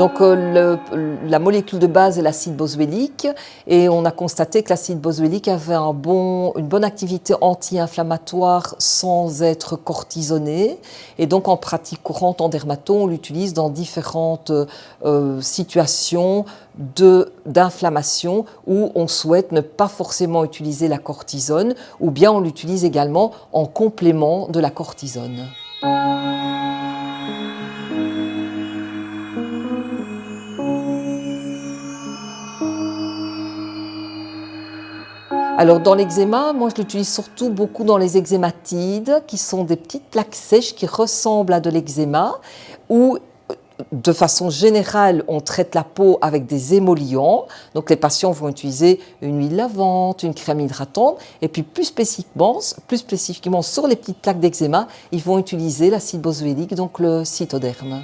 Donc la molécule de base est l'acide boswellique et on a constaté que l'acide boswellique avait une bonne activité anti-inflammatoire sans être cortisonné. Et donc en pratique courante en dermato, on l'utilise dans différentes situations d'inflammation où on souhaite ne pas forcément utiliser la cortisone ou bien on l'utilise également en complément de la cortisone. Alors dans l'eczéma, moi je l'utilise surtout beaucoup dans les eczématides, qui sont des petites plaques sèches qui ressemblent à de l'eczéma, où de façon générale on traite la peau avec des émollients. Donc les patients vont utiliser une huile lavante, une crème hydratante, et puis plus spécifiquement sur les petites plaques d'eczéma, ils vont utiliser l'acide boswellique, donc le Cytoderm.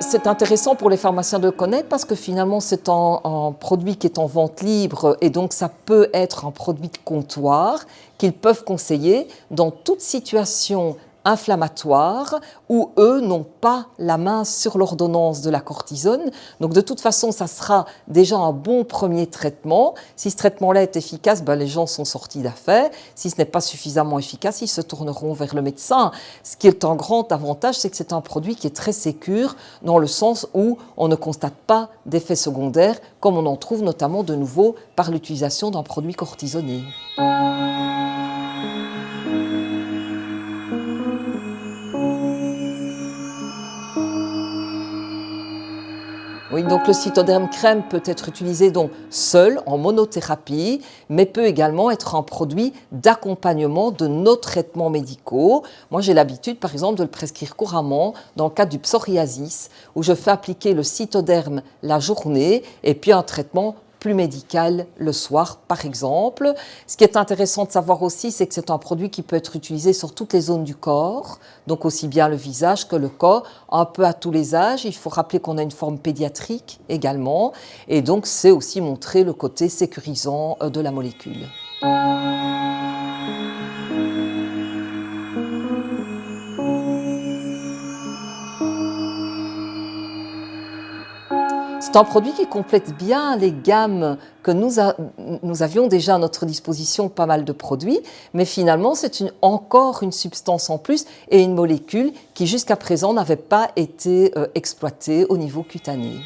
C'est intéressant pour les pharmaciens de le connaître parce que finalement c'est un produit qui est en vente libre et donc ça peut être un produit de comptoir qu'ils peuvent conseiller dans toute situation inflammatoire où eux n'ont pas la main sur l'ordonnance de la cortisone. Donc de toute façon, ça sera déjà un bon premier traitement. Si ce traitement-là est efficace, les gens sont sortis d'affaires. Si ce n'est pas suffisamment efficace, ils se tourneront vers le médecin. Ce qui est un grand avantage, c'est que c'est un produit qui est très sécure dans le sens où on ne constate pas d'effets secondaires comme on en trouve notamment de nouveau par l'utilisation d'un produit cortisonné. Oui, donc le Cytoderm crème peut être utilisé donc seul, en monothérapie, mais peut également être un produit d'accompagnement de nos traitements médicaux. Moi, j'ai l'habitude, par exemple, de le prescrire couramment dans le cadre du psoriasis, où je fais appliquer le Cytoderm la journée et puis un traitement plus médical le soir, par exemple. Ce qui est intéressant de savoir aussi, c'est que c'est un produit qui peut être utilisé sur toutes les zones du corps, donc aussi bien le visage que le corps, un peu à tous les âges. Il faut rappeler qu'on a une forme pédiatrique également, et donc c'est aussi montrer le côté sécurisant de la molécule. C'est un produit qui complète bien les gammes que nous avions déjà à notre disposition, pas mal de produits, mais finalement c'est encore une substance en plus et une molécule qui jusqu'à présent n'avait pas été exploitée au niveau cutané.